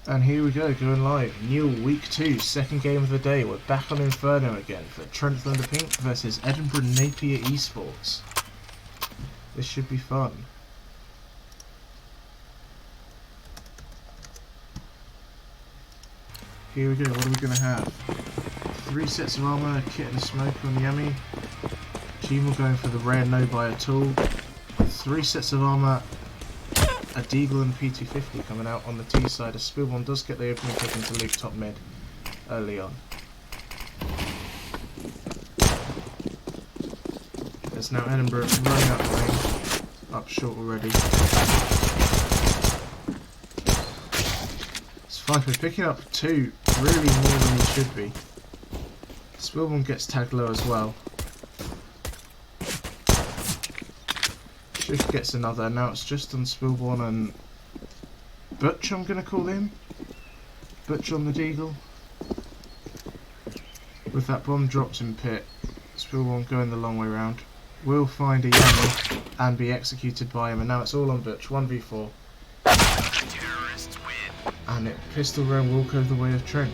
And here we go, going live. NUEL Week 2, second game of the day. We're back on Inferno again for Trent versus Edinburgh Napier Esports. This should be fun. Here we go, what are we going to have? 3 sets of armour, a kit and a smoke on Yami. Gmail going for the rare no-buy at all. 3 sets of armour, a Deagle and a P250 coming out on the T side. A Spillborn does get the opening pick into Luke top mid early on. There's now Edinburgh running up the range, up short already. It's fine, we're picking up 2, really more than he should be. Spillborn gets tagged low as well. Shift gets another, now it's just on Spillborn and Butch, I'm going to call him. Butch on the Deagle. With that bomb dropped in pit, Spillborn going the long way round. Will find a Yami and be executed by him, and now it's all on Butch, 1v4. And it pistol round will go the way of Trent.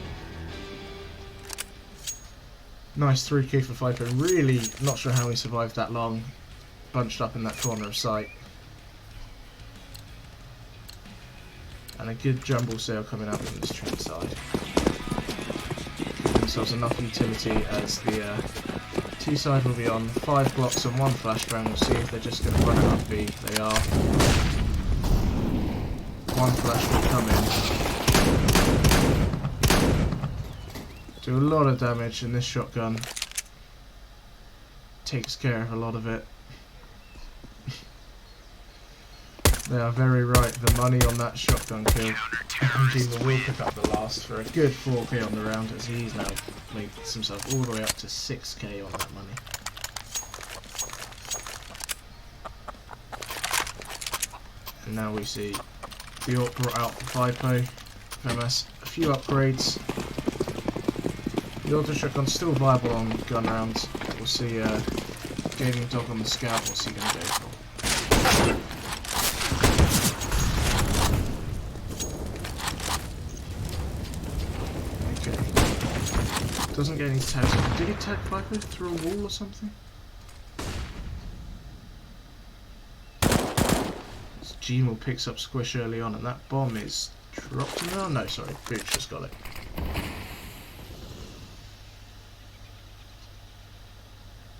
Nice 3k for Viper, really not sure how he survived that long. Bunched up in that corner of sight. And a good jumble sail coming out from this Trent side. Giving themselves enough utility as the T side will be on 5 blocks and 1 flashbang. We'll see if they're just going to run it up B. They are. 1 flash will come in. Do a lot of damage, and this shotgun takes care of a lot of it. They are very right, the money on that shotgun kill. Gmail will pick up the last for a good 4k on the round, as he's now made himself all the way up to 6k on that money. And now we see the AWP brought out for FIPO. FMS, a few upgrades. The auto shotgun's still viable on gun rounds. We'll see Gaming Dog on the scout, what's he going to go for? Doesn't get any tags. Did he tag Viper through a wall or something? So Gmail picks up Squish early on, and that bomb is dropped in there. Oh, no, sorry, Booch just got it.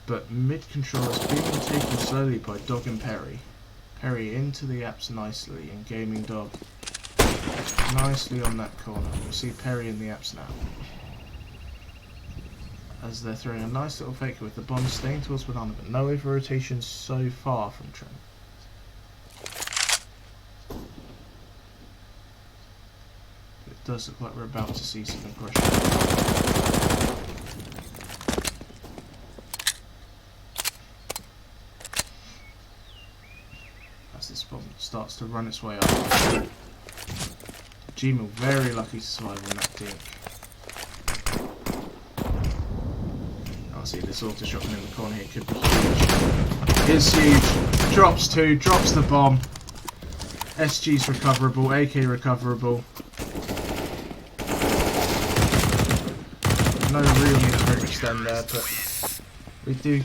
But mid control is being taken slowly by Dog and Perry. Perry into the apps nicely, and Gaming Dog nicely on that corner. We'll see Perry in the apps now, as they're throwing a nice little faker with the bomb staying towards Banana, but no over rotation so far from Trent. It does look like we're about to see some aggression. As this bomb starts to run its way up. Gmail very lucky to survive on that dick. See this auto shotgun in the corner here could be huge. It's huge. Drops 2, drops the bomb. SG's recoverable, AK recoverable. No real need to extend there, but we do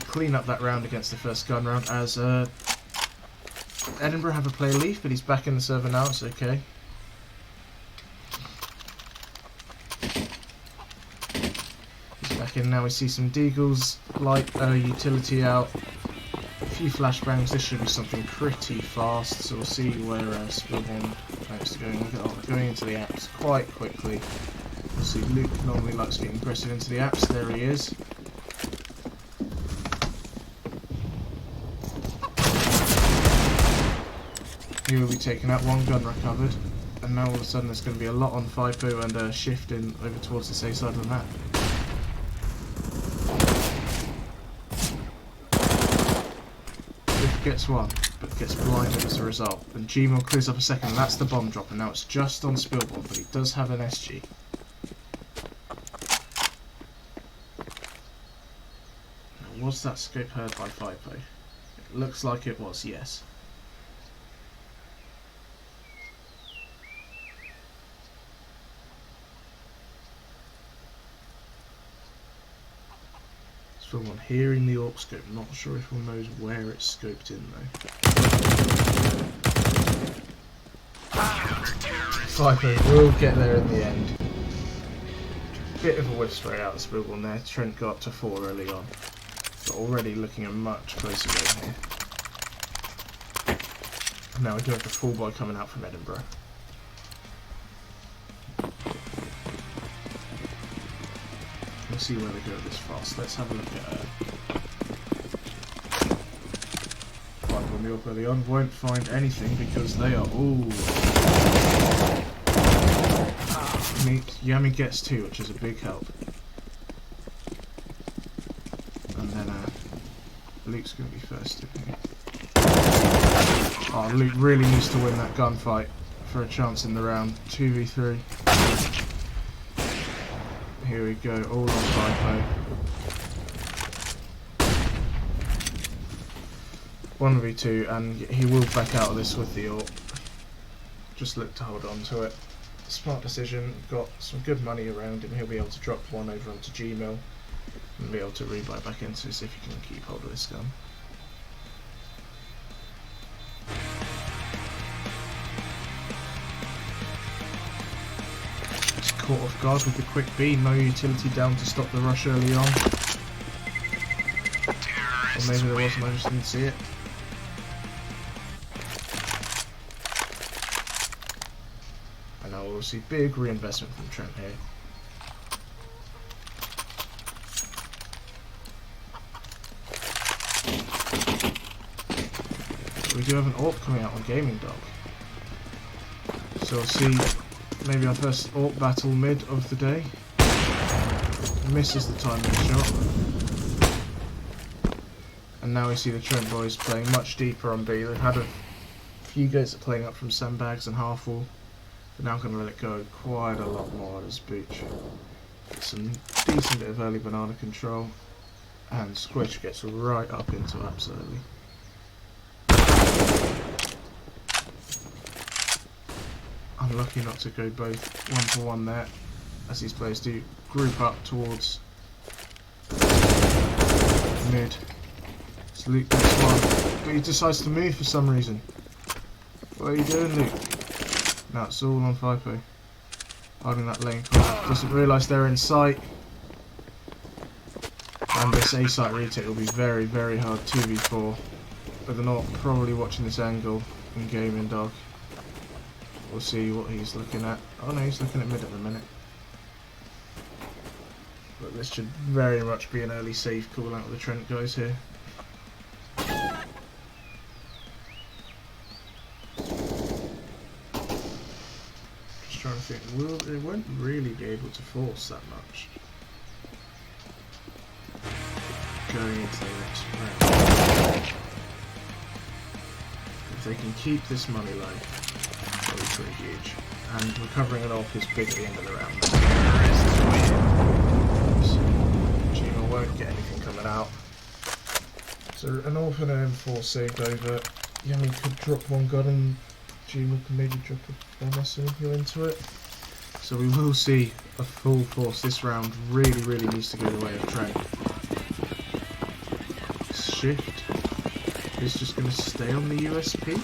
clean up that round against the first gun round, as Edinburgh have a player leave, but he's back in the server now, it's okay. And now we see some Deagles, light utility out, a few flashbangs. This should be something pretty fast, so we'll see where Spillborn is going into the apps quite quickly. We'll see Luke normally likes getting aggressive into the apps. There he is. He will be taking out 1 gun recovered, and now all of a sudden there's going to be a lot on FIPO and shifting over towards the safe side of the map. Gets 1, but gets blinded as a result. And Gmail clears up a second, and that's the bomb drop, and now it's just on Spillborn, but he does have an SG. Now, was that scope heard by FIPO? It looks like it was, yes. So I'm hearing the AUX scope, not sure if one knows where it's scoped in though. FIFO will get there in the end. Bit of a whiff straight out of the spool one there. Trent got up to 4 early on. But already looking a much closer game here. Now we do have the full boy coming out from Edinburgh. Let's see where they go this fast. Let's have a look at find on the up early on. Won't find anything because they are all. Yami gets 2, which is a big help. And then Luke's going to be first in here. Oh, Luke really needs to win that gunfight for a chance in the round. 2v3. Here we go, all on FIFO. 1v2, and he will back out of this with the AUK. Just look to hold on to it. Smart decision, got some good money around him. He'll be able to drop 1 over onto Gmail and be able to rebuy back into this if he can keep hold of this gun. Just caught off guard with the quick B, no utility down to stop the rush early on. Or maybe there wasn't, I just didn't see it. And now we'll see big reinvestment from Trent here. We do have an AUK coming out on Gaming Dog. So we'll see maybe our first AUK battle mid of the day. Misses the timing shot. And now we see the Trent boys playing much deeper on B. They've had a few goes at playing up from sandbags and half wall. But now I'm going to let it go quite a lot more as Booch. Get some decent bit of early banana control. And Squish gets right up into absolutely. Unlucky not to go both 1-for-1 there, as these players do group up towards mid. So Luke gets one, but he decides to move for some reason. What are you doing, Luke? Now it's all on FIFO. Holding that lane corner. Doesn't realise they're in sight. And this A site retake will be very, very hard 2v4. But they're not probably watching this angle in Gaming Dog. We'll see what he's looking at. Oh no, he's looking at mid at the minute. But this should very much be an early save call out of the Trent guys here. Just trying to think, it won't really be able to force that much. Going into the next round. If they can keep this money low, that'll be pretty huge. And recovering an AUK is big at the end of the round. Gino won't get anything coming out. So an AUK and an M4 saved over. Yami could drop one gun and Gino can maybe drop a bomber soon if you're into it. So we will see a full force. This round really needs to go the way of Trent. Shift is just going to stay on the USP.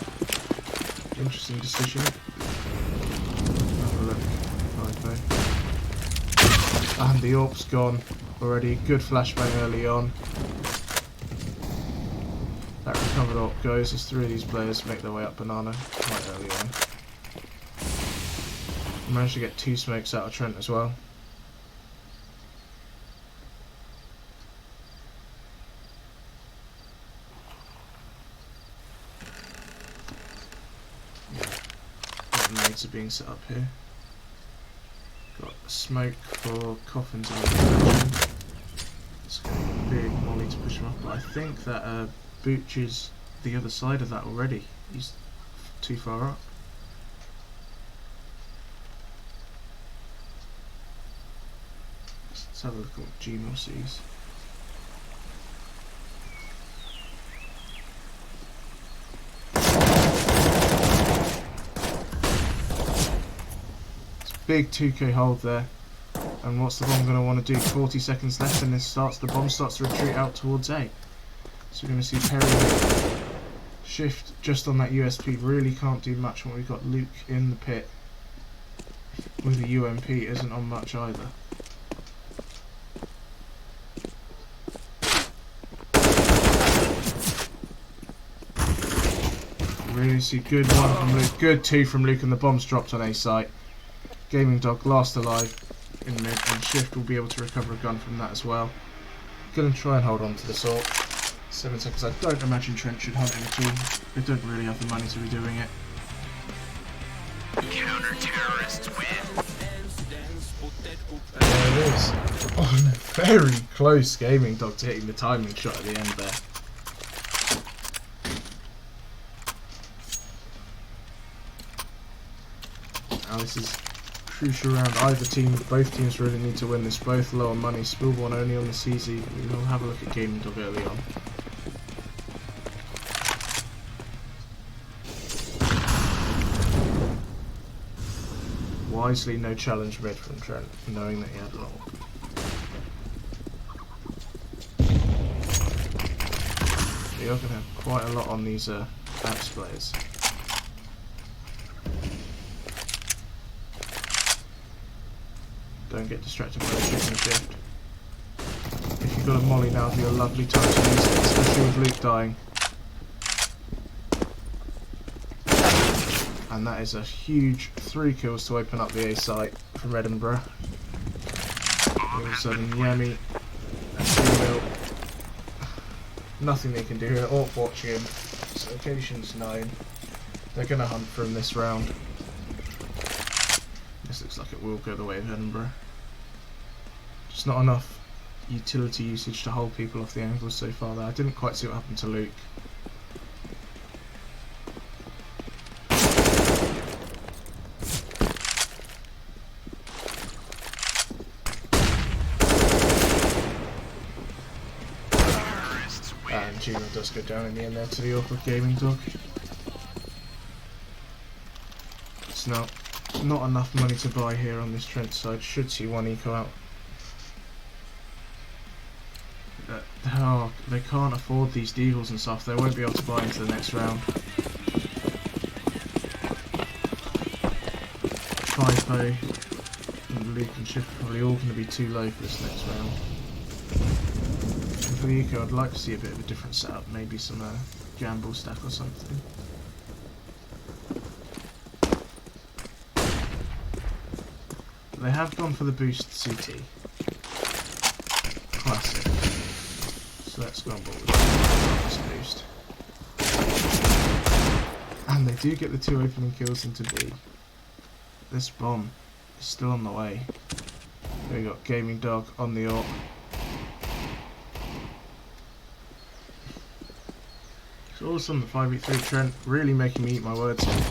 Interesting decision. Have a look. And the AUK's gone already. Good flashbang early on. That recovered AUK goes as 3 of these players make their way up banana quite early on. Managed to get 2 smokes out of Trent as well. Nades are being set up here. Got a smoke for coffins on the direction. It's going to be a big molly to push him up, but I think that Booch is the other side of that already. He's too far up. Let's have a look at what Gmail sees. Big 2k hold there. And what's the bomb going to want to do? 40 seconds left, and the bomb starts to retreat out towards A. So we're going to see Perry shift just on that USP. Really can't do much when we've got Luke in the pit with the UMP. Isn't on much either. Really see good one from Luke, good two from Luke, and the bomb's dropped on A site. Gaming Dog last alive in mid, and Shift will be able to recover a gun from that as well. Gonna try and hold on to the sort. 7 seconds. I don't imagine Trent should hunt him at all. They don't really have the money to be doing it. Counter-terrorists win. There it is. Oh, no. Very close Gaming Dog to hitting the timing shot at the end there. Now this is crucial round. Either team, both teams really need to win this. Both low on money. Spillborn only on the CZ. We'll have a look at Gaming Dog early on. Wisely no challenge mid from Trent, knowing that he had long. You're going to have quite a lot on these apps players. Don't get distracted by the shooting shift. If you've got a molly now, it'll be a lovely time to use it, especially with Luke dying. And that is a huge 3 kills to open up the A site from Edinburgh. All of a sudden, Yemi and Female, nothing they can do here. Orc watching him. His location's known. They're going to hunt from this round. This looks like it will go the way of Edinburgh. Just not enough utility usage to hold people off the angles so far there. I didn't quite see what happened to Luke. And Gino does go down in the end there to the awkward Gaming Dog. It's not enough money to buy here on this Trent side. Should see one eco out. Oh, they can't afford these deagles and stuff. They won't be able to buy into the next round. 5-0 and Luke and Shift are probably all going to be too low for this next round. And for the eco, I'd like to see a bit of a different setup. Maybe some gamble stack or something. They have gone for the boost CT. Classic. So let's go on board with this boost. And they do get the 2 opening kills into B. This bomb is still on the way. We got Gaming Dog on the AWP. So all of a sudden the 5v3 Trent really making me eat my words here.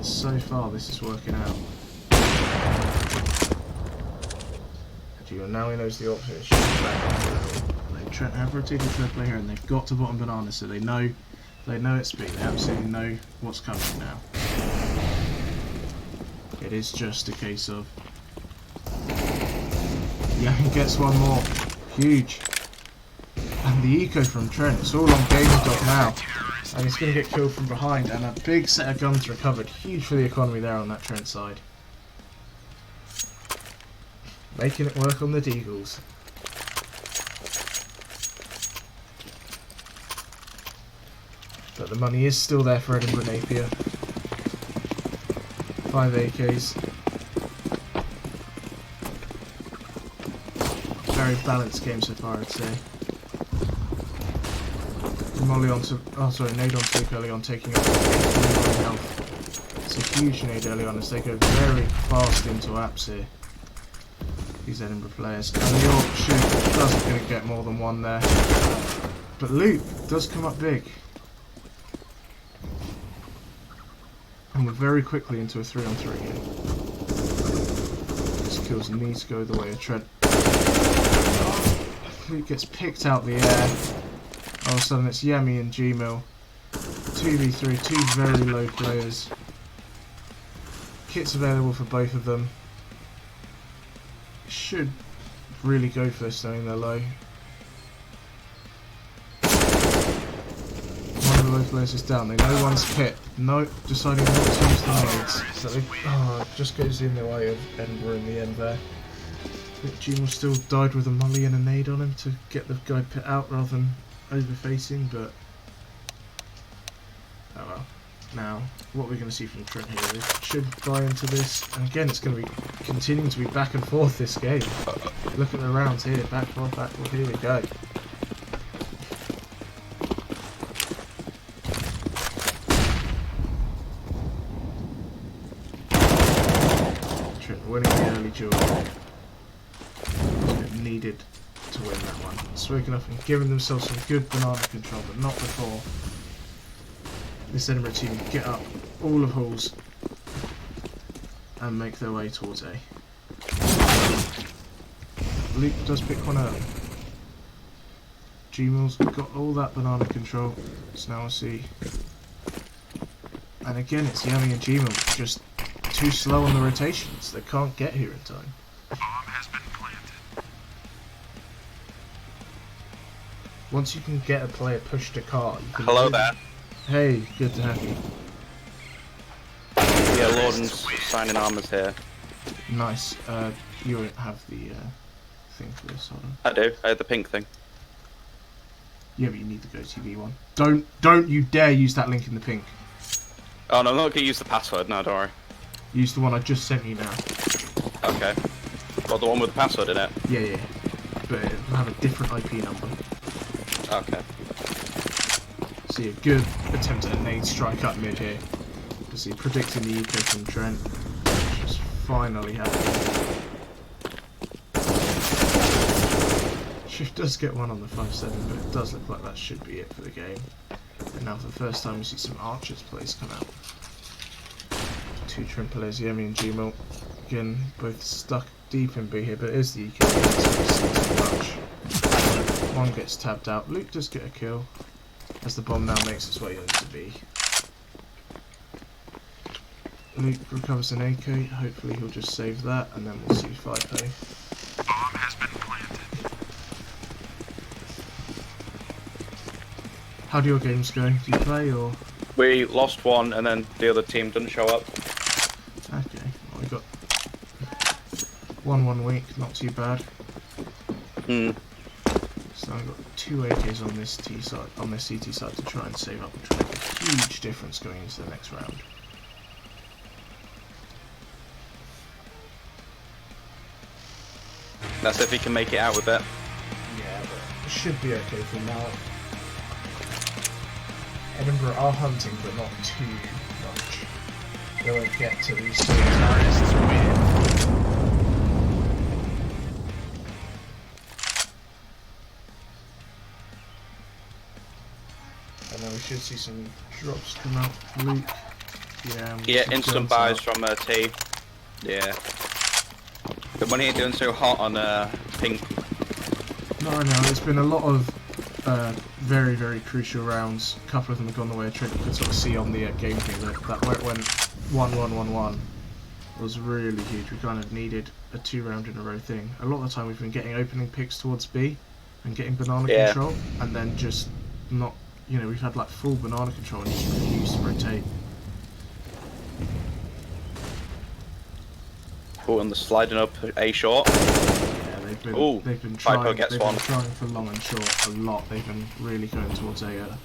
So far this is working out. And now he knows the option is back. Trent have rotated to their player and they've got to bottom banana, so they know it's B. They absolutely know what's coming now. It is just a case of yeah, he gets one more. Huge. And the eco from Trent, it's all on Gaming Dog now. And he's going to get killed from behind, and a big set of guns recovered. Huge for the economy there on that Trent side. Making it work on the Deagles. But the money is still there for Edinburgh Napier. 5 AKs. Very balanced game so far, I'd say. Molly onto, oh sorry, nade on Luke early on, taking up 89 health. It's a huge nade early on as they go very fast into apps here. These Edinburgh players. And the AWP shoot doesn't going to get more than one there. But Luke does come up big. And we're very quickly into a 3-on-3 here. These kills need to go the way of Trent. Luke gets picked out the air. All of a sudden it's Yemi and Gmail. 2v3, two very low players. Kits available for both of them. should really go for this knowing they're low. One of the low players is down. They know one's hit. No, deciding not to use the nades. So they, it just goes in the way of Edinburgh in the end there. Gmail still died with a molly and a nade on him to get the guy pit out rather than over-facing, but oh well. Now, what we're going to see from Trent here is should buy into this, and again it's going to be continuing to be back and forth this game. Look at the rounds here, back forth, here we go. Trent winning the early duel. Needed to win that one. Smoking up and giving themselves some good banana control, but not before this Edinburgh team get up all of halls and make their way towards A. Luke does pick one early. Gmail's got all that banana control, so now we'll see. And again, it's Yami and Gmail just too slow on the rotations. They can't get here in time. Once you can get a player pushed to car, you can. Hello there. Hey, good to have you. Yeah, Lorden's signing armors here. Nice. You won't have the thing for this, hold on. I do. I have the pink thing. Yeah, but you need the GoTV one. Don't you dare use that link in the pink. Oh no, I'm not gonna use the password. No, don't worry. Use the one I just sent you now. Okay. Well, the one with the password in it. Yeah. But it'll have a different IP number. Okay. See a good attempt at a nade strike up mid here. See, predicting the eco from Trent. Just finally happening. Shift does get one on the 5-7, but it does look like that should be it for the game. And now for the first time we see some Archers plays come out. Two Trent players, Yemi and Gmail. Again, both stuck deep in B here, but it is the eco. Too much. One gets tabbed out. Luke does get a kill as the bomb now makes its way into B. Luke recovers an AK. Hopefully he'll just save that, and then we'll see 5A. Bomb has been planted. How do your games go? Do you play or? We lost one, and then the other team didn't show up. Okay, well, we got 1 week. Not too bad. Hmm. So I've got 2 AKs on this T side, on this CT side to try and save up and try and make a huge difference going into the next round. That's if he can make it out with it. Yeah, but it should be okay for now. Edinburgh are hunting, but not too much. They won't get to these terrorists win. And then we should see some drops come out. Luke. Yeah, instant buys from T. Yeah. The money ain't doing so hot on pink. No, there's been a lot of very, very crucial rounds. A couple of them have gone the way of Trent. You could sort of see on the game thing that where it went 1-1-1-1 was really huge. We kind of needed a 2-round in a row thing. A lot of the time we've been getting opening picks towards B and getting banana control, and then just not, we've had like full banana control and just refused to rotate. Oh, and the sliding up A short. Yeah, they've been trying. Gets they've one. been trying for long and short a lot. They've been really going towards A lot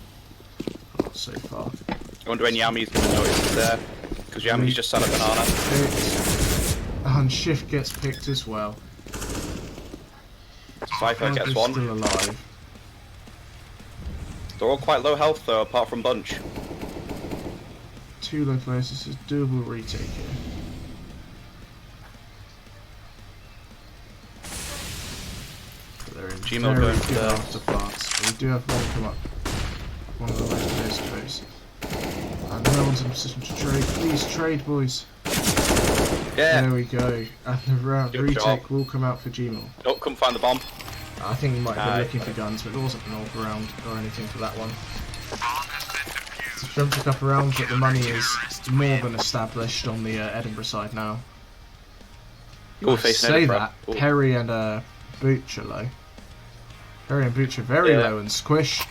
so far. I wonder when Yami's going to notice it's there. Because Yami's just sat a banana. And Shift gets picked as well. Cypher gets one. Still alive. They're all quite low health though, apart from Bunch. 2 low players. This is doable retake here. They're in Gmail very going good there. after parts. But we do have one come up. One of the low players close. And no one's in a position to trade. Please trade, boys. Yeah. There we go. And the round Good retake job. will come out for Gmail. Don't come find the bomb. I think he might have been looking for guns, but there wasn't an AWP round or anything for that one. So Trent took up a round, but the money is more than established on the Edinburgh side now. Oh, I facing say Edinburgh. that, Ooh. Perry and Booch are low. Perry and Booch are very low, and Squish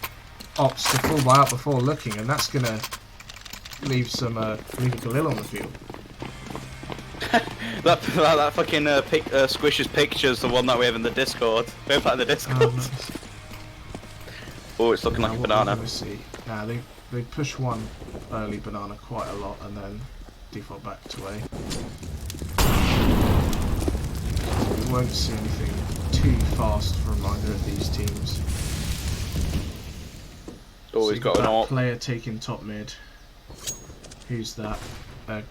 opts to fall by out before looking, and that's going to leave leave a Galil on the field. that fucking Squish's picture's the one that we have in the Discord. We have that in the Discord. Oh, nice. Oh, it's looking like a banana. Let see. Nah, they push one early banana quite a lot, and then default back to A. We won't see anything too fast from either of these teams. Oh, he's got an AWP. Player taking top mid. Who's that?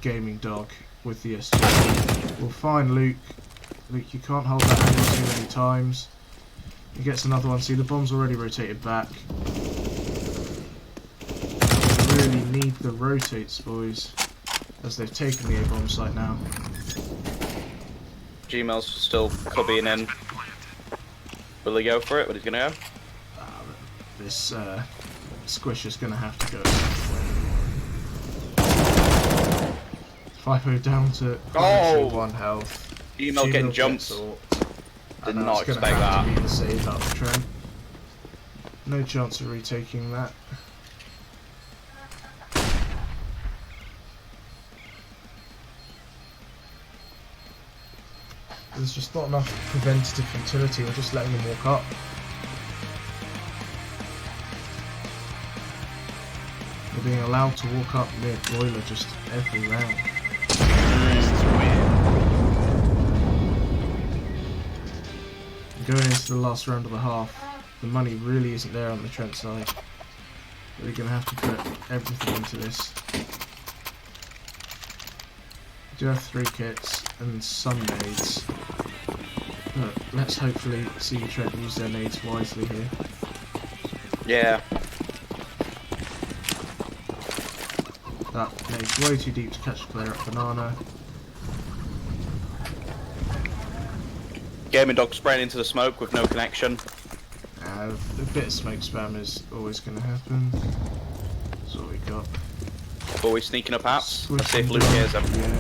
Gaming dog with the SG. We'll find Luke. Luke, you can't hold that angle too many times. He gets another one. See, the bomb's already rotated back. We really need the rotates, boys, as they've taken the A-bomb site now. Gmail's still clubbing in. Will he go for it? What he's gonna go? This Squish is going to have to go. 5-0 down to 1 health. Gmail getting jumped. Did not expect that. To be the save up for Trent. No chance of retaking that. There's just not enough preventative utility. We're just letting them walk up. They're being allowed to walk up mid boiler just every round. Going into the last round of the half, the money really isn't there on the Trent side. We're going to have to put everything into this. We do have 3 kits and some nades, but let's hopefully see Trent use their nades wisely here. Yeah. That nade's way too deep to catch the player at banana. Gaming dog spraying into the smoke with no connection. A bit of smoke spam is always going to happen. That's all we got. Always sneaking up apps. Let's see if Switching Luke down. hears him. Yeah.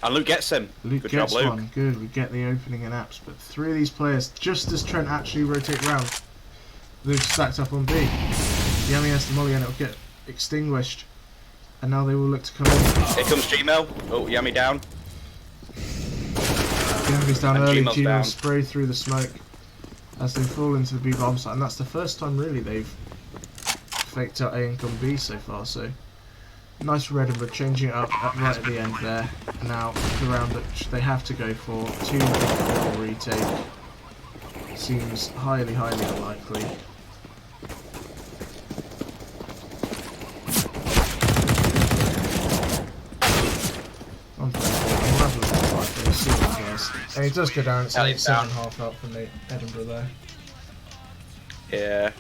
And Luke gets him. Luke Good gets job, Luke. one. Good. We get the opening in apps, but 3 of these players, just as Trent actually rotate round, they've stacked up on B. Yami has the molly and it'll get extinguished, and now they will look to come in. Here comes Gmail. Oh, Yami down. Yami's down And early. Gmail's Gmail down. spray through the smoke as they fall into the B bomb site, and that's the first time really they've faked out A and gone B so far. So nice for Edinburgh, changing it up right at the end there. Now the round that they have to go for 2 before retake seems highly unlikely. And he does go down. It's 7.5 out from the Edinburgh there. Yeah.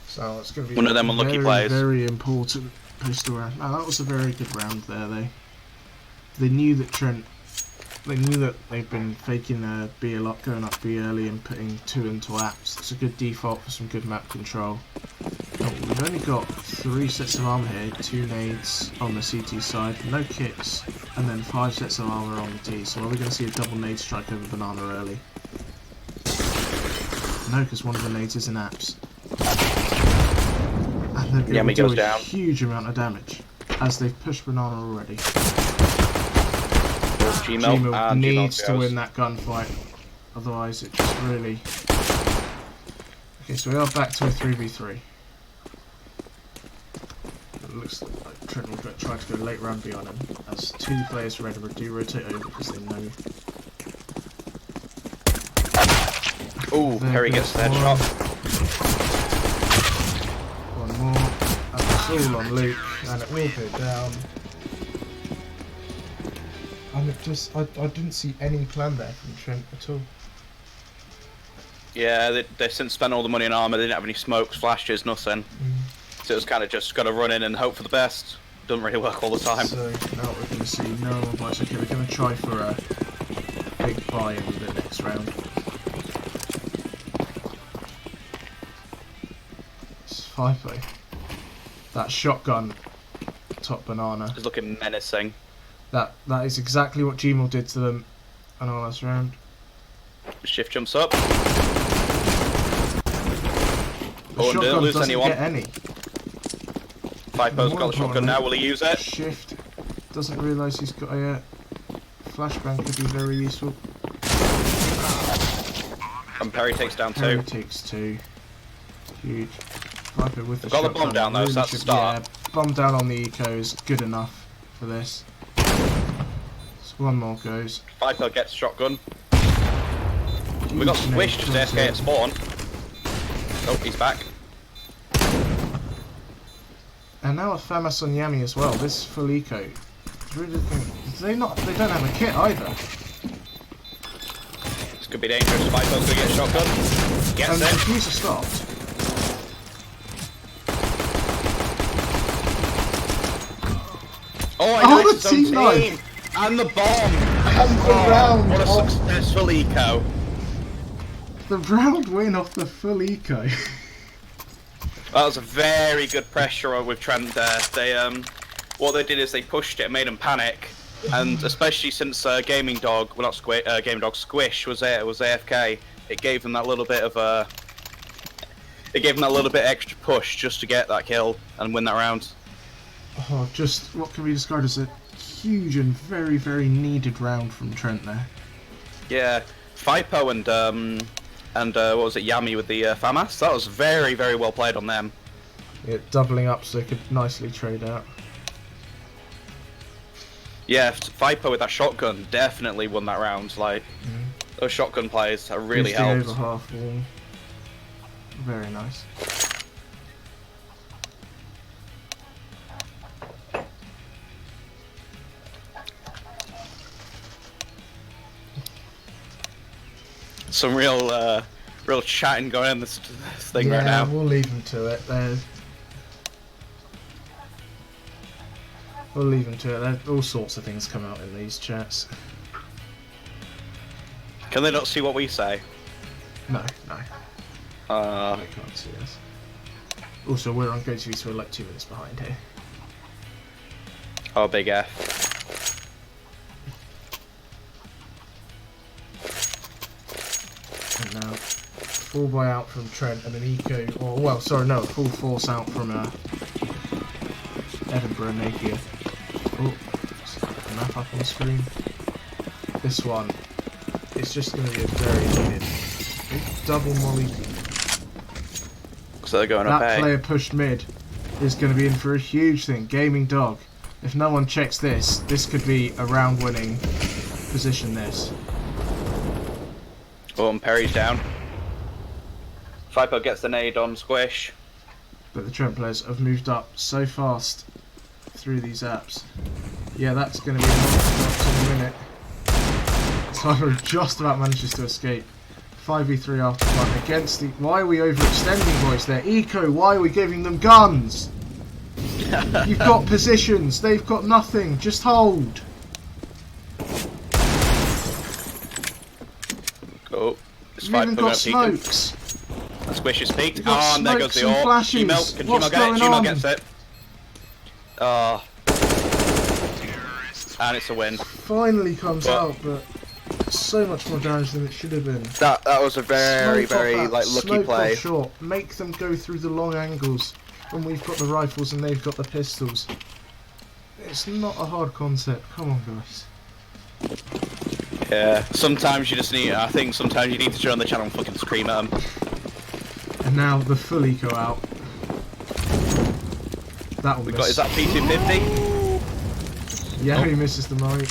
So it's going to be One of them unlucky players. Very important pistol round. Now that was a very good round there. They knew that Trent. They knew that they've been faking B a lot, going up B early and putting 2 into apps. It's a good default for some good map control. We've only got 3 sets of armor here, 2 nades on the CT side, no kits, and then 5 sets of armor on the T. So are we going to see a double nade strike over banana early? No, because one of the nades is in apps. And they're going to do a huge amount of damage, as they've pushed banana already. Gmail needs to win that gunfight, otherwise it just really... Okay, so we are back to a 3v3. It looks like Trent will try to go late round B on him, as 2 players from Edinburgh do rotate over because they know. Oh, Perry gets that shot. One more, and it's all on Luke, and it will go down. And it just, I didn't see any plan there from Trent at all. Yeah, they've since spent all the money on armour, they didn't have any smokes, flashes, nothing. So it was kind of just got to run in and hope for the best. Doesn't really work all the time. So now what we're going to see, no one buys. Okay, we're going to try for a big buy in the next round. It's 5-0. That shotgun top banana. It's looking menacing. That is exactly what Gmail did to them on our last round. Shift jumps up. The Oh, and didn't lose doesn't anyone. get any. Fipo's got the shotgun now. Will he use it? Shift doesn't realise he's got a flashbang. Could be very useful. And Perry takes down Perry 2. takes 2. Huge. Viper with the Got the shotgun. bomb down though, so that's a start. Yeah, bomb down on the eco is good enough for this. So one more goes. Vipo gets shotgun. Huge We got Squish nade just AFK at spawn. Oh, he's back. And now a FAMAS on Yami as well. This full eco. Really think they don't have a kit either. This could be dangerous. Vipo's gonna get shotgun. Gets And the it. diffuser stopped. Oh, Oh, I the his own team knife. And the bomb! And the round What a off. successful eco. The round win off the full eco. That was a very good pressure with Trent there. They what they did is they pushed it, made them panic, and especially since Gaming Dog, well not Squish, Gaming Dog Squish was AFK, it gave them that little bit of extra push just to get that kill and win that round. Oh, just what can be described as a huge and very, very needed round from Trent there. Yeah, Fipo and what was it, Yami with the FAMAS? That was very, very well played on them. Yeah, doubling up so they could nicely trade out. Yeah, Fipo with that shotgun definitely won that round. Like, those shotgun players have really Boosting helped. over half wall. Very nice. Some real chatting going on this thing right now. Yeah, we'll leave them to it. We'll leave them to it. There's all sorts of things come out in these chats. Can they not see what we say? No. Uh, They can't see us. Also, we're on GoTV, so we're like 2 minutes behind here. oh, big F. And now, full buy out from Trent and an eco, or well, sorry, no, a full force out from Edinburgh Napier. Oh, the map up on screen. This one, it's just going to be a very needed double molly. So they're going up That A. player pushed mid is going to be in for a huge thing. Gaming Dog. If no one checks this could be a round-winning position. This. Oh, and Perry's down. Fipo gets the nade on Squish. But the Trent players have moved up so fast through these apps. Yeah, that's going to be in a minute. Cyber just about manages to escape. 5v3 after 1 against the... Why are we overextending, boys? They're eco. Why are we giving them guns? You've got positions. They've got nothing. Just hold. Oh, it's You've even Fipo got going to peek him. smokes. And Squish is peaked. You've got Oh, and there goes smokes the and AWP. flashes. Gmail, can What's Gmail get it? going Gmail on? gets it. Oh. And it's a win. Finally comes out, but so much more damage than it should have been. That was a very, Smoke off very that, like lucky smoke play. off short. Make them go through the long angles when we've got the rifles and they've got the pistols. It's not a hard concept. Come on, guys. Yeah. Sometimes you just need. I think sometimes you need to turn on the channel and fucking scream at them. And now the full eco out. That will We miss. got. Is that P250? Yeah, he misses the mic.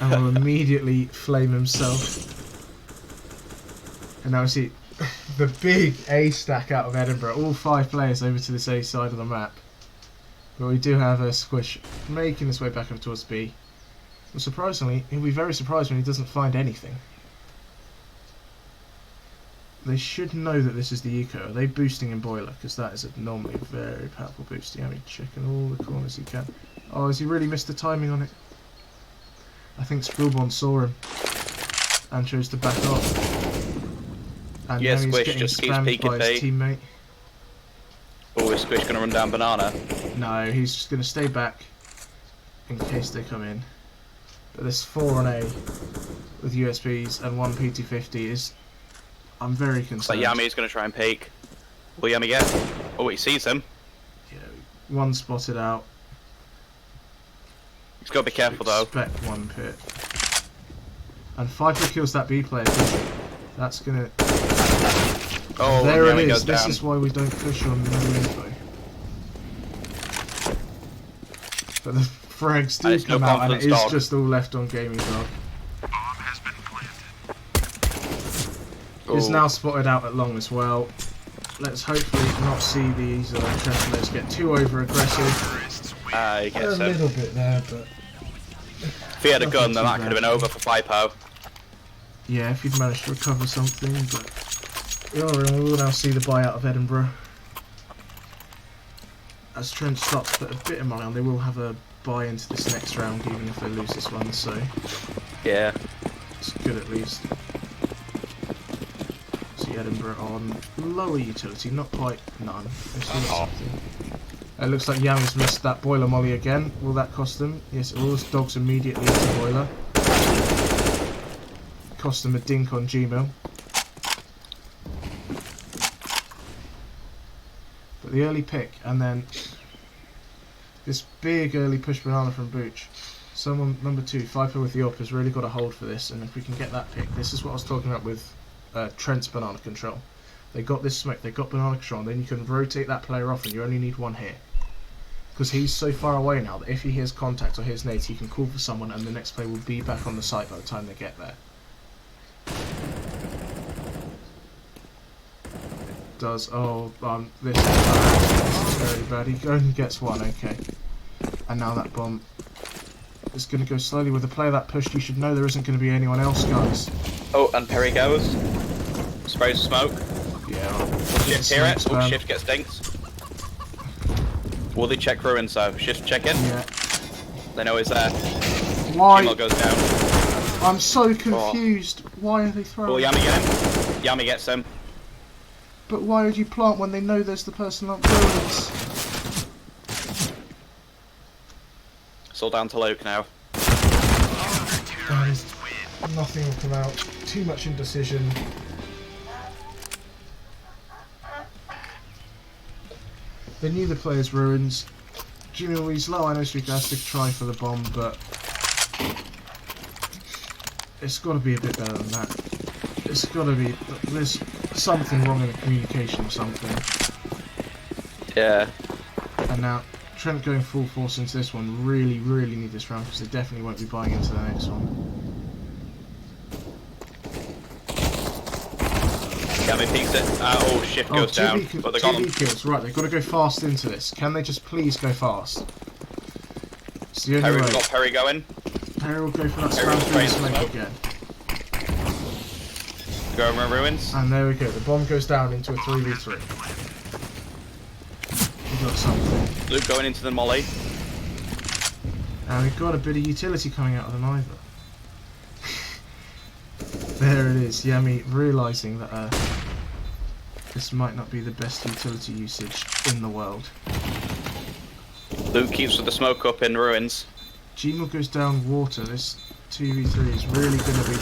And will immediately flame himself. And now we see the big A stack out of Edinburgh. All 5 players over to this A side of the map. But we do have a Squish making his way back up towards B. Well, surprisingly, he'll be very surprised when he doesn't find anything. They should know that this is the eco. Are they boosting in boiler? Because that is normally a very powerful boost. Yeah, he's checking all the corners he can. Oh, has he really missed the timing on it? I think Spillbond saw him and chose to back off. And Yeah, now he's Squish getting just keeps spammed peeking by his B. teammate. Oh, is Squish gonna run down banana? No, he's just going to stay back in case they come in. But this 4 on A with USBs and 1 PT50 is... I'm very concerned. It's like Yami's gonna try and peek. Will Yami get? Oh, he sees him. Yeah, 1 spotted out. He's got to be careful though. Expect 1 pit. And Viper kills that B player. That's gonna... Oh, there Yami it goes is. This down. is why we don't push on no info. But the frags do come out, and it is just all left on Gaming Dog. Bomb has been planted. Is now spotted out at long as well. Let's hopefully not see these Trent players get too over aggressive. He gets A him. little bit there, but If he had a gun, then that could have been over for Fipo. yeah, if he'd managed to recover something. But we will now see the buyout of Edinburgh. As Trent starts to put a bit of money on, they will have a buy into this next round, even if they lose this one. So Yeah. it's good at least. See Edinburgh on lower utility, not quite none. There's still something. It looks like Yami's missed that boiler molly again. Will that cost them? Yes, it will. Dogs immediately into boiler. Cost them a dink on Gmail. But the early pick, and then this big early push banana from Booch. Someone, number 2, Fifer with the op, has really got a hold for this, and if we can get that pick, this is what I was talking about with Trent's banana control. They got this smoke, they got banana control, and then you can rotate that player off and you only need 1 hit. Because he's so far away now that if he hears contact or hears nades, he can call for someone and the next player will be back on the site by the time they get there. This is very bad. He only gets 1, okay. And now that bomb is going to go slowly with the player that pushed. You should know there isn't going to be anyone else, guys. Oh, and Perry goes. Sprays smoke. Yeah. Shift hear it. Oh, Shift gets dinked. Will they check ruins though? Shift check in. Yeah. They know he's there. Why? Gmail goes down. I'm so confused. Why are they throwing? Will Yami get him? Yami gets him. But why would you plant when they know there's the person up ruins? It's all down to Luke now. Guys, nothing will come out. Too much indecision. They knew the player's ruins. Jimmy Wee's low. I know Streak has to try for the bomb, but it's got to be a bit better than that. It's got to be. There's something wrong in the communication or something. Yeah. And now Trent going full force into this one. Really, really need this round because they definitely won't be buying into the next one. Yami peeks it. Oh, Shift goes down. But they got him. Kills. Right, they've got to go fast into this. Can they just please go fast? It's the only Perry, way. got Perry going. Perry will go for that Perry will spam through the spray smoke smoke. again. Go over ruins. And there we go. The bomb goes down into a 3v3. We got something. Luke going into the molly. And we've got a bit of utility coming out of them either. There it is. Yami realising that this might not be the best utility usage in the world. Luke keeps with the smoke up in ruins. Gmail goes down water. This 2v3 is really going to be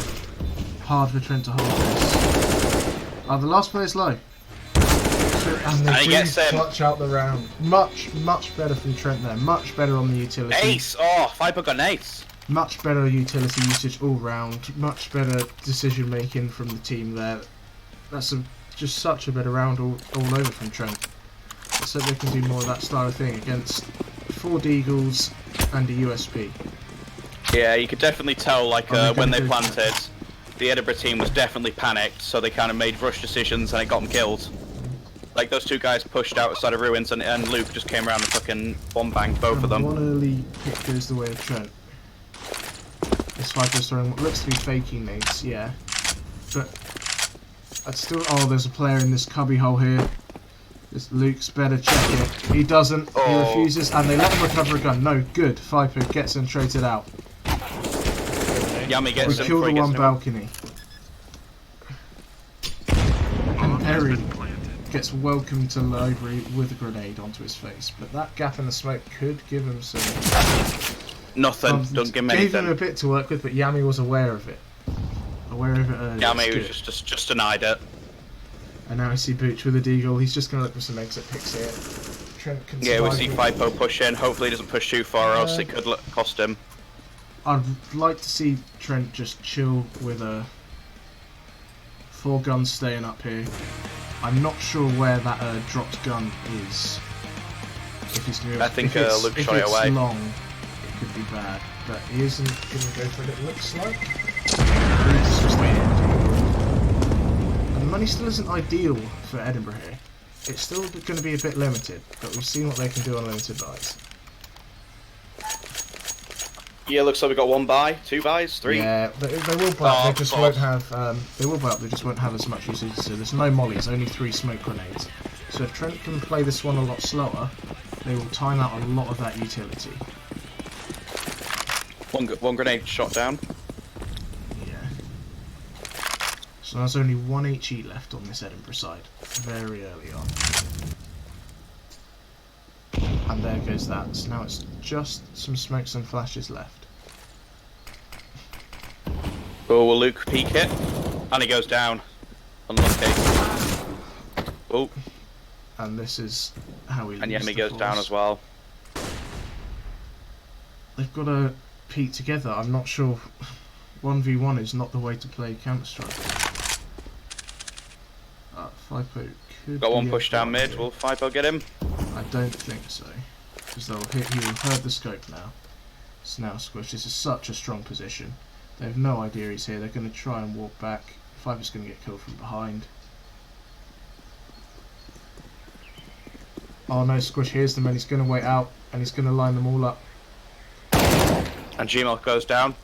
hard for Trent to hold this. Oh, the last player's low. And they he gets him. clutch out the round. Much, much better from Trent there. Much better on the utility. Ace! Oh, Viper got an ace. Much better utility usage all round. Much better decision making from the team there. That's just such a better round all over from Trent. Let's hope they can do more of that style of thing against 4 Deagles and a USP. Yeah, you could definitely tell, like, Oh, when they planted, the Edinburgh team was definitely panicked, so they kind of made rush decisions and it got them killed. Like, those 2 guys pushed outside of ruins and Luke just came around and fucking bomb banged both of them. One early pick goes the way of Trent. This Viper's throwing what looks to be faking nades, yeah. But I'd still. Oh, there's a player in this cubby hole here. This Luke's better check it. He doesn't. Oh. He refuses, and they let him recover a gun. No, good. Viper gets him traded out. Yami gets We him kill before the he gets one him. balcony. And Perry gets welcomed to library with a grenade onto his face. But that gap in the smoke could give him some... Nothing. Don't give him Gave anything. him a bit to work with, but Yami was aware of it. Aware of it earlier. Yami was just denied it. And now I see Booch with a deagle. He's just going to look for some exit picks here. Trent can Yeah, we see survive with- Fipo push in. Hopefully he doesn't push too far, or else it could cost him. I'd like to see Trent just chill with a 4 guns staying up here. I'm not sure where that dropped gun is. If he's gonna, I think if it's, Luke if shot it it's away. long, it could be bad. But he isn't going to go for it, it looks like. He's just and the money still isn't ideal for Edinburgh here. It's still going to be a bit limited, but we've seen what they can do on limited buys. Yeah, looks like we got 1 buy, 2 buys, 3. Yeah, they will buy up, Oh, they just of won't course. have, they will buy up, they just won't have as much usage, so there's no mollies, only 3 smoke grenades. So if Trent can play this one a lot slower, they will time out a lot of that utility. One grenade shot down. Yeah. So there's only 1 HE left on this Edinburgh side, very early on. And there goes that, so now it's just some smokes and flashes left. Oh, will Luke peek it? And he goes down. Unlucky. Oh, And this is how we and lose Yemi the goes force. down as well. They've got to peek together. I'm not sure. 1v1 is not the way to play Counter-Strike. Fipo could Got one be push a down threat mid. here. Will Fipo get him? I don't think so. Because they'll hit. He will hurt the scope now. It's now squished. This is such a strong position. They have no idea he's here. They're going to try and walk back. Fipo's going to get killed from behind. Oh no, Squish hears them and he's going to wait out and he's going to line them all up. And Gmail goes down.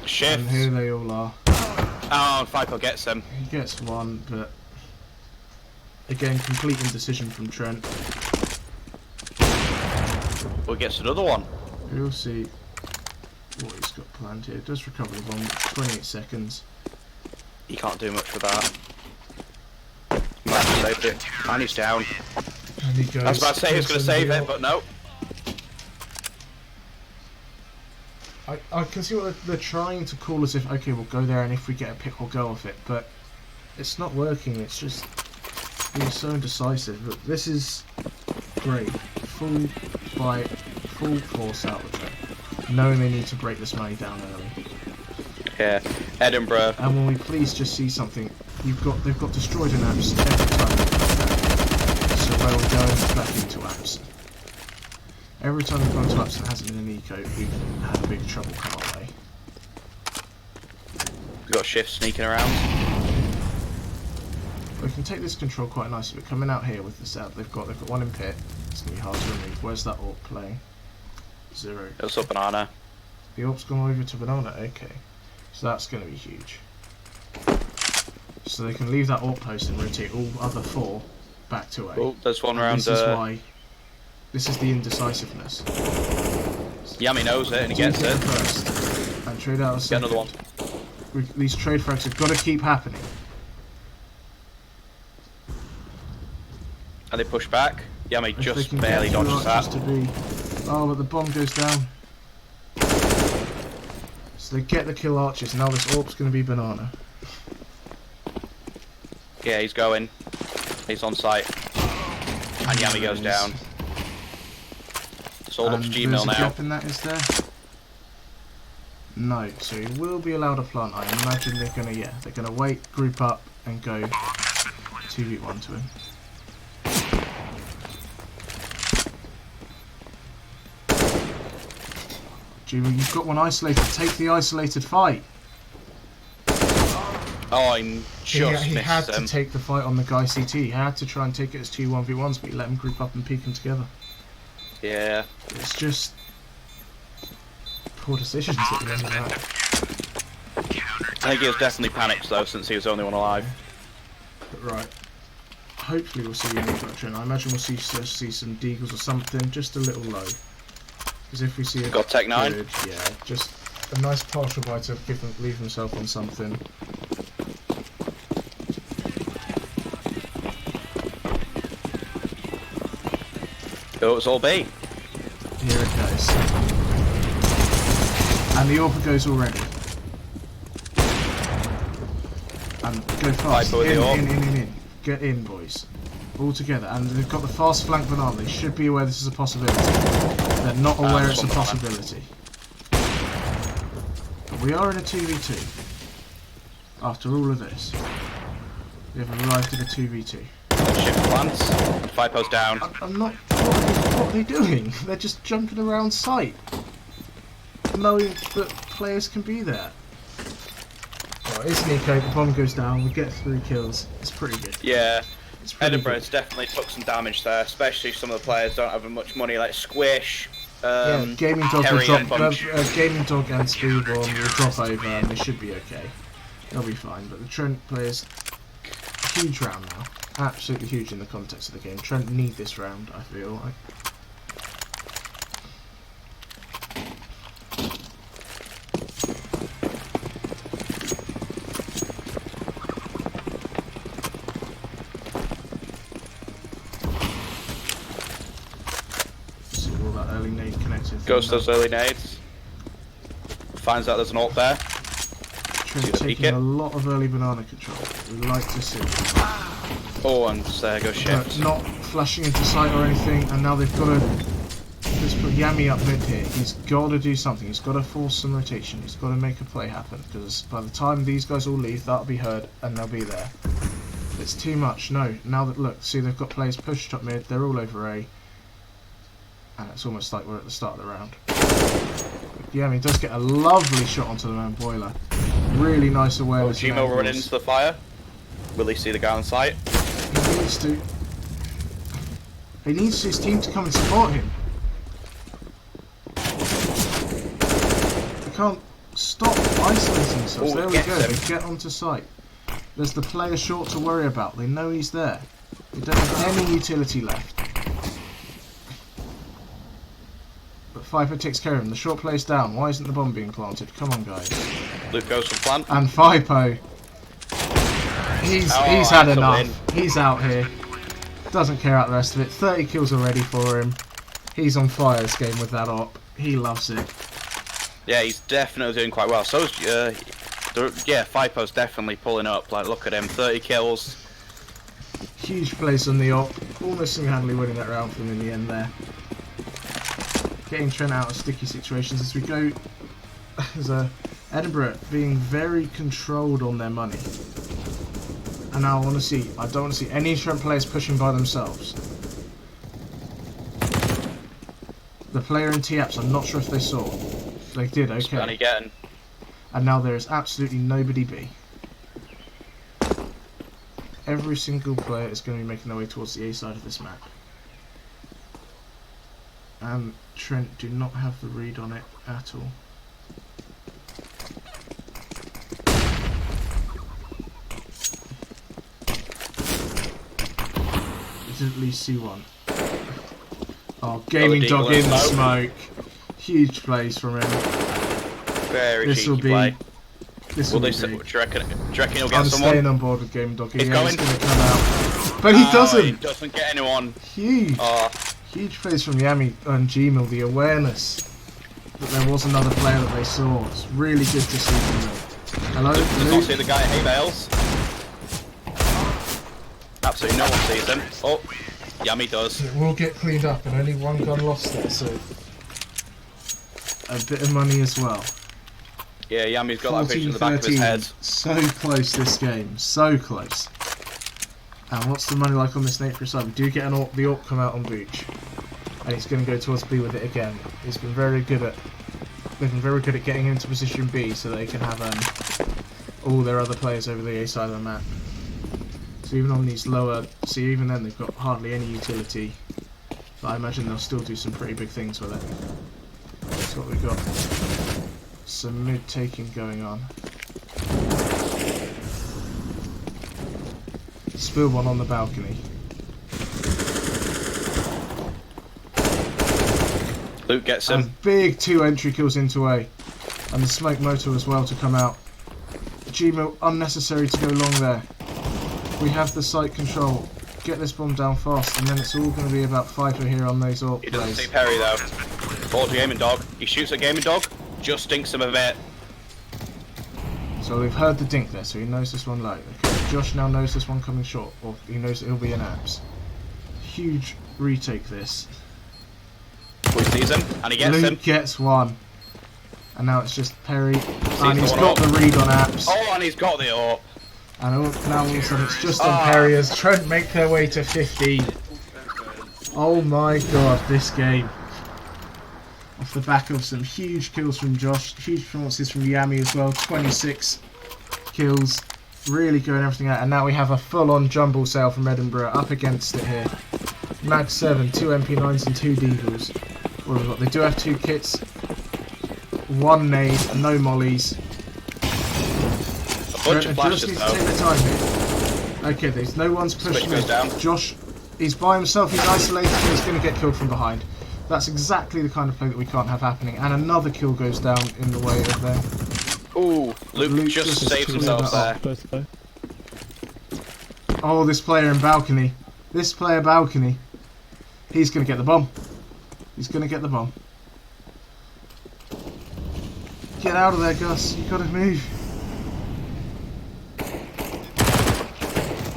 Shift. And here they all are. Oh, and Fipo gets him. He gets one, but again, complete indecision from Trent. Well, he gets another one. We'll see what he's got planned here. Does recover the bomb, 28 seconds. He can't do much with that. Might have saved it. And he's down. And he goes. I was about to say he was going to save it, but no. I can see what they're trying to call as if, okay, we'll go there and if we get a pick, we'll go off it. But it's not working. It's just being so indecisive. But this is great. Full fight, full force out with it. Knowing they need to break this money down early. Yeah, Edinburgh. And when we please just see something, they've got destroyed in apps every time they come back. So we're going back into apps. Every time we've gone to apps that hasn't been an eco, we've had big trouble come our way. We've got Shift sneaking around. We can take this control quite nicely, but coming out here with the setup they've got one in pit. It's gonna be hard to remove. Where's that AWP playing? 0. It's up banana. The AWP's gone over to banana. Okay, so that's gonna be huge. So they can leave that AWP post and rotate all other 4 back to A. Oh, there's one And around. this is why. This is the indecisiveness. Yami knows it and he gets Get it. first and trade out a Get second. another one. These trade frags have got to keep happening. And they push back. Yami If they just can barely get two dodges archers that. to be... Oh, but the bomb goes down. So they get the kill archers. Now this AWP's going to be banana. Yeah, he's going. He's on site. And Yami goes down. It's all up to And Gmail there's a now. gap in that, is there? No, so he will be allowed a plant. I imagine they're gonna, they're gonna wait, group up, and go 2v1 to him. Jimmy, you've got one isolated. Take the isolated fight. Oh, I'm just He had missed him. to take the fight on the guy CT. He had to try and take it as 2 1v1s, but he let him group up and peek them together. Yeah. It's just poor decisions at the end of that. I think he was definitely panicked though, since he was the only one alive. But right. Hopefully we'll see an introduction. I imagine we'll see some deagles or something, just a little low. Because if we see a Got Tech 9? good, yeah, just a nice partial buy to leave himself on something. It was all B. Here it goes. And the AWP goes already. And go fast. Viper with the AWP. In. Get in, boys. All together. And they've got the fast flank banana. They should be aware this is a possibility. They're not aware it's a possibility. But we are in a 2v2. After all of this. We have arrived in a 2v2. Shift plants. Viper's down. I'm not... What are they doing? They're just jumping around sight. Knowing that players can be there. Oh, it's Nico. The bomb goes down. We get 3 kills. It's pretty good. Yeah. It's pretty Edinburgh's definitely took some damage there, especially some of the players don't have much money, like Squish. Yeah, Gaming Dog Terry will and drop. Bunch. Gaming Dog and Speedborn will drop over, and they should be okay. They'll be fine. But the Trent players, huge round now. Absolutely huge in the context of the game. Trent need this round, I feel like. See all that early nade connected. Goes to those early nades. Finds out there's an ult there. Trent peek taking it. a lot of early banana control. We like to see. Oh, and there goes shift. Not flashing into sight or anything, and now they've got to just put Yami up mid here. He's got to do something. He's got to force some rotation. He's got to make a play happen, because by the time these guys all leave, that'll be heard and they'll be there. It's too much. No, now that look, see they've got players pushed up mid. They're all over A, and it's almost like we're at the start of the round. Yami does get a lovely shot onto the man boiler. Really nice awareness. Gmo running into the fire. Will he see the guy on site? He needs to. He needs his team to come and support him. They can't stop isolating themselves. Oh, There we gets go. him. They get onto site. There's the player short to worry about. They know he's there. They don't have any utility left. But Fipo takes care of him. The short player's down. Why isn't the bomb being planted? Come on, guys. Luke goes for plant. And Fipo. He's had enough. He's out here. Doesn't care about the rest of it. 30 kills already for him. He's on fire this game with that op. He loves it. Yeah, he's definitely doing quite well. So, yeah, Fipo's definitely pulling up. Like, look at him, 30 kills. Huge place on the op. Almost single-handedly winning that round for him in the end there. Getting Trent out of sticky situations as we go. As Edinburgh being very controlled on their money. And now I don't want to see any Trent players pushing by themselves. The player in T-Apps, I'm not sure if they saw. They did, okay. Getting. And now there is absolutely nobody B. Every single player is going to be making their way towards the A side of this map. And Trent do not have the read on it at all. Did at least see one. Oh, Gaming Dog in the smoke. Huge plays from him. Very This will cheeky be. play. This Will will they? be. Do you reckon he'll get I'm someone? staying on board with Gaming Dog. He's Yeah, going. he's going to come out, but he He doesn't. doesn't get anyone. Huge, Oh, huge plays from Yami and Gmail. The awareness that there was another player that they saw. It's really good to see from them. Hello, does not Luke. see the guy at hay bales. Absolutely no one sees him. Oh, Yami does. It will get cleaned up, and only one gun lost there, so a bit of money as well. Yeah, Yami's got that picture in the back of his 14-13. head. So close this game, so close. And what's the money like on this Napier side? We do get the AWP come out on Booch, and he's going to go towards B with it again. He's been very good at. They've been very good at getting into position B, so they can have all their other players over the A side of the map. So even on these lower, see, even then they've got hardly any utility. But I imagine they'll still do some pretty big things with it. That's what we've got. Some mid-taking going on. Spill one on the balcony. Luke gets him. And big 2 entry kills into A. And the smoke motor as well to come out. Gmo unnecessary to go long there. We have the site control. get this bomb down fast, and then it's all going to be about FIFO here on those AWP He doesn't plays. see Perry though. Ball to Gaming Dog. He shoots at Gaming Dog, just stinks him a bit. So we've heard the dink there, so he knows this one low. Okay, Josh now knows this one coming short, or he knows it'll be an abs. Huge retake this. He sees him, and he gets Luke him. gets one. And now it's just Perry, and the he's one got up. the read on abs. Oh, and he's got the AWP. And now all of a sudden it's just on Perry as Trent make their way to 15. Oh my god, this game. Off the back of some huge kills from Josh, huge performances from Yami as well, 26 kills, really going everything out. And now we have a full-on jumble sale from Edinburgh up against it here. Mag 7, 2 MP9s and 2 Deagles. What have we got? They do have 2 kits, 1 nade, and no mollies. A bunch of flashes Just needs to though. take the time here. Okay, there's no one's pushing goes in. down. Josh, He's by himself, he's isolated, so he's going to get killed from behind. That's exactly the kind of play that we can't have happening. And another kill goes down in the way of them. Ooh, Luke just just saved cleared himself that there. Oh, this player in balcony. This player balcony. He's going to get the bomb. He's going to get the bomb. Get out of there, Gus. You've got to move.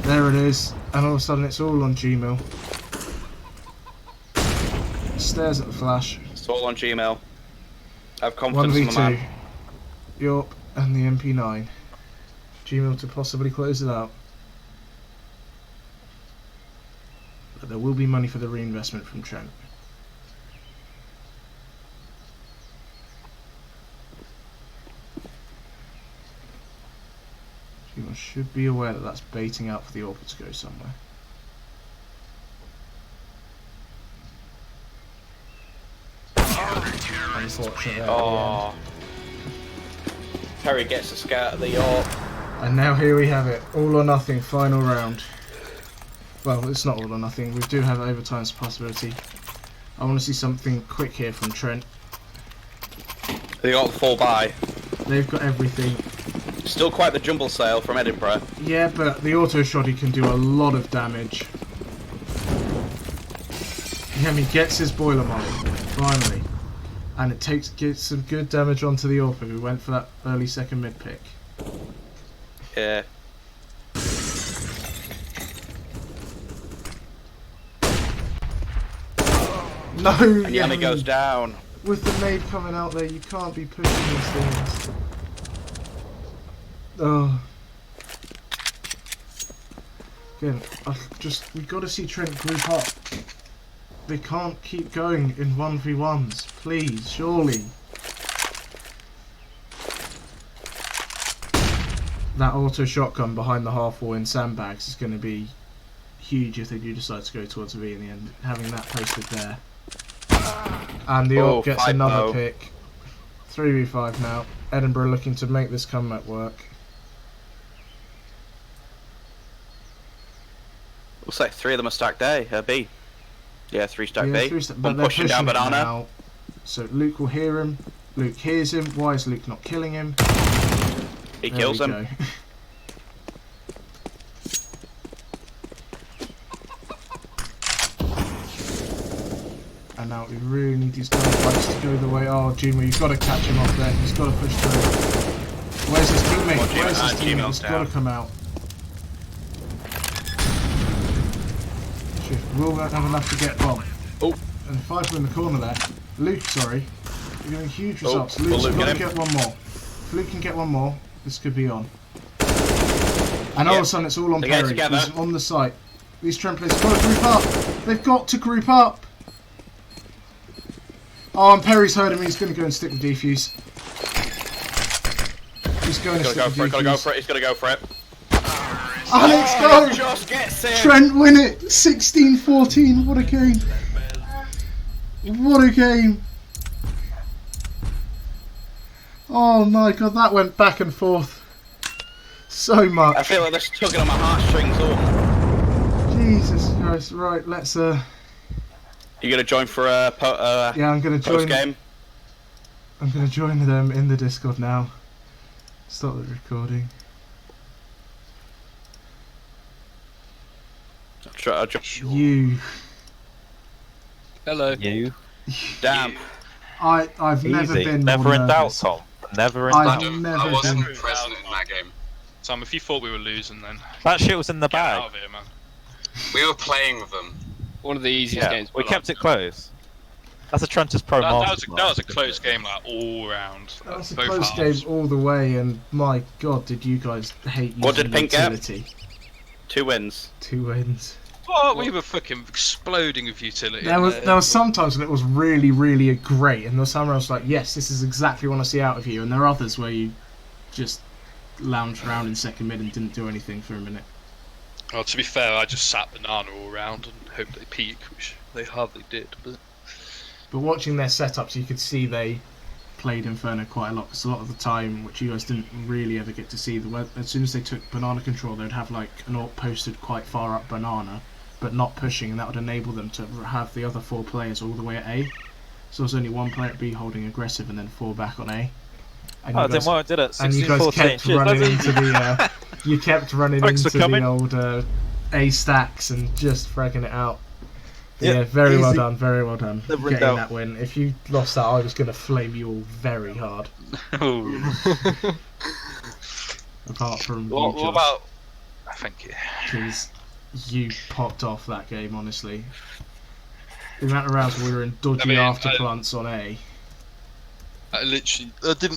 There it is. And all of a sudden it's all on Gmail. Stares at the flash. It's all on Gmail. I have confidence in the 1v2. man. Yorp and the MP9. Gmail to possibly close it out. But there will be money for the reinvestment from Trent. Gmail should be aware that that's baiting out for the AWP to go somewhere. Unfortunately, Oh. Perry gets a scout at the AWP. and now here we have it, all or nothing, final round. Well, it's not all or nothing, we do have overtime's possibility. I want to see something quick here from Trent. They got the full buy. They've got everything. Still quite the jumble sale from Edinburgh. Yeah, but the auto shotty can do a lot of damage. Yeah, he gets his boiler molly, finally. And it gets some good damage onto the AWP who went for that early second mid pick. Yeah. No! And Yami goes down. With the nade coming out there, you can't be pushing these things. Oh. Again, we've got to see Trent group up. They can't keep going in 1v1s, please, surely. That auto shotgun behind the half wall in sandbags is going to be huge if they do decide to go towards V in the end. Having that posted there. And the AWP gets another pick. 3v5 now. Edinburgh looking to make this comeback work. Looks like 3 of them are stacked A, B. Yeah, 3 stacked Yeah, B. but they're pushing down it banana. now. So Luke will hear him. Luke hears him. Why is Luke not killing him? He There kills we him. go. And now we really need these gunfights to go the way. Oh, Juma, you've got to catch him off there. He's got to push through. Where's his teammate? Where's his teammate? He's got to come out. Shift will not have enough to get bomb. Oh. And FIFO in the corner there. Luke, sorry. You're getting huge Oh, results. will Luke's Luke got to get him? get one more. If Luke can get one more, this could be on. And all of a sudden it's all on They get Perry. together. He's on the site. These Trent players have got to group up. They've got to group up. Oh, and Perry's heard him. He's going to go and stick the defuse. He's going to stick the defuse. Gotta go for it. He's gonna go for it. And let's go! Just gets it. Trent win it! 16-14. What a game. What a game. Oh my god, that went back and forth. So much. I feel like they're tugging on my heartstrings. Oh. Jesus Christ. Right, let's You gonna join for yeah, I'm gonna post join. game? I'm gonna join them in the Discord now. Start the recording. You. Hello. You. Damn. I've never Easy. been Never more in doubt, nervous. Tom. Never in I've doubt. never I wasn't been. present in that game. Tom, if you thought we were losing, then That shit was in the get out bag. of here, man. We were playing with them. One of the easiest Yeah, games. we kept it close. That's a Trentus Pro That Master. was a close game, like all round. That was a both close halves. game all the way, and my god, did you guys hate using What did Pink get? utility? 2 wins. 2 wins. What? We were fucking exploding with utility. There was sometimes when it was really, really great, and there was sometimes I was like, yes, this is exactly what I see out of you, and there are others where you just lounged around in second mid and didn't do anything for a minute. Well, to be fair, I just sat banana all round and hoped they peak, which they hardly did. But watching their setups, you could see they played Inferno quite a lot, because a lot of the time, which you guys didn't really ever get to see, as soon as they took banana control, they'd have like an AWP posted quite far up banana, but not pushing, and that would enable them to have the other 4 players all the way at A. So there's only 1 player at B holding aggressive, and then 4 back on A. And Oh, it didn't work, did it? and you 16, guys 14. kept running into the you kept running Thanks for into the coming. old A stacks and just fragging it out. Yeah, Yeah, very well easy. done, very well done. Never in Getting doubt. that win. If you lost that, I was going to flame you all very hard. Apart from What you, about? Thank you. because you popped off that game, honestly. The amount of rounds we were in dodgy after plants on A. I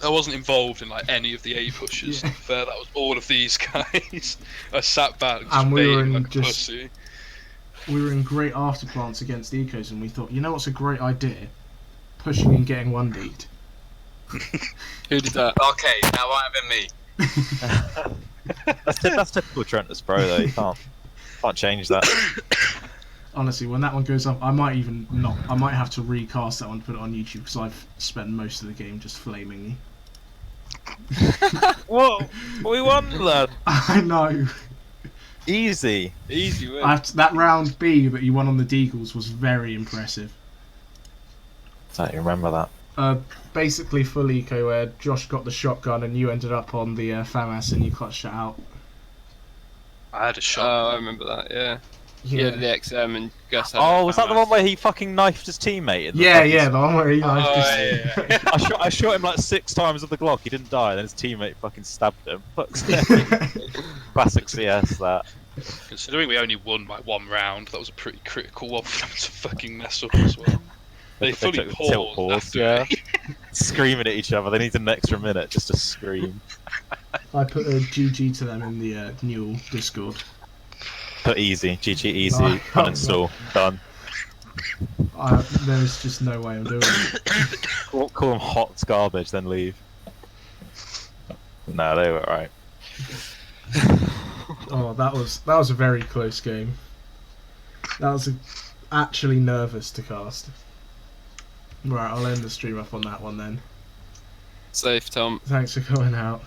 wasn't involved in like any of the A pushes. Yeah. Fair, that was all of these guys. I sat back just And we were baiting in like a just- pussy. We were in great after plants against Ecos, and we thought, you know what's a great idea? Pushing and getting 1D'd. Who did that? Okay, that might have been me. That's typical Trentus Pro though. You can't change that. Honestly, when that one goes up, I might even not. I might have to recast that one to put it on YouTube, because I've spent most of the game just flaming you. Whoa, we won, lad. I know. Easy. Easy win. That round B that you won on the Deagles was very impressive. I don't remember that. Basically full eco, where Josh got the shotgun and you ended up on the FAMAS and you clutched it out. I had a Oh, shot. I remember that. Yeah. Yeah, the XM and Gus. Had Oh, was that the FAMAS. one where he fucking knifed his teammate? In the Yeah, fucking- yeah, the one where he yeah. I shot him like 6 times with the Glock. He didn't die. Then his teammate fucking stabbed him. Fuck's sake. Classic CS that. Considering we only won by 1 round, that was a pretty critical one for them to fucking mess up as well. They fully took the tilt paused pause, after yeah. Screaming at each other. They needed an extra minute just to scream. I put a GG to them in the NUEL Discord. Put easy. GG easy. Oh, Uninstall. Done. There's just no way I'm doing it. Call them hot garbage, then leave. No, they were alright. Oh, that was a very close game. That was actually nervous to cast. Right, I'll end the stream up on that one then. Safe, Tom. Thanks for coming out.